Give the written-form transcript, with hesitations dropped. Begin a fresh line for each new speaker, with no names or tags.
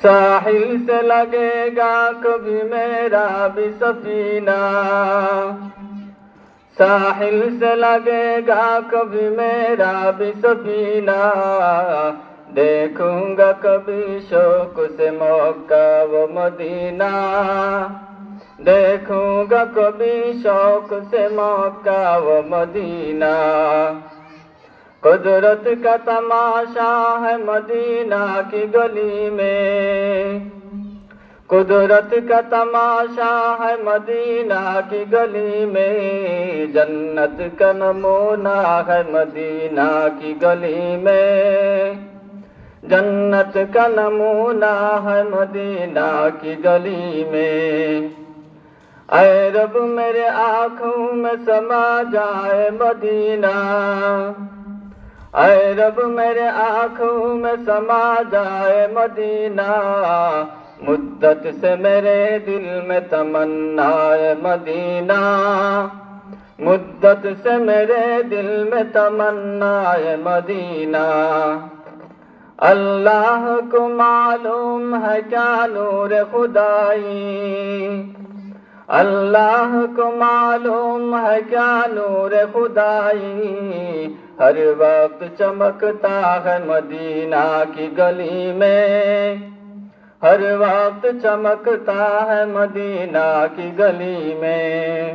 ساحل سے لگے گا کبھی میرا بھی سفینہ، ساحل سے لگے گا کبھی میرا بھی سفینہ، دیکھوں گا کبھی شوق سے مکہ و مدینہ، دیکھوں گا کبھی شوق سے مکہ و مدینہ۔ قدرت کا تماشا ہے مدینہ کی گلی میں، قدرت کا تماشا ہے مدینہ کی گلی میں، جنت کا نمونہ ہے مدینہ کی گلی میں، جنت کا نمونہ ہے مدینہ کی گلی میں۔ اے رب میرے آنکھوں میں سما جائے مدینہ، اے رب میرے آنکھوں میں سما جائے مدینہ، مدت سے میرے دل میں تمنا ہے مدینہ، مدت سے میرے دل میں تمنا ہے مدینہ۔ اللہ کو معلوم ہے کیا نور خدائی، اللہ کو معلوم ہے کیا نور خدائی، ہر وقت چمکتا ہے مدینہ کی گلی میں، ہر وقت چمکتا ہے مدینہ کی گلی میں۔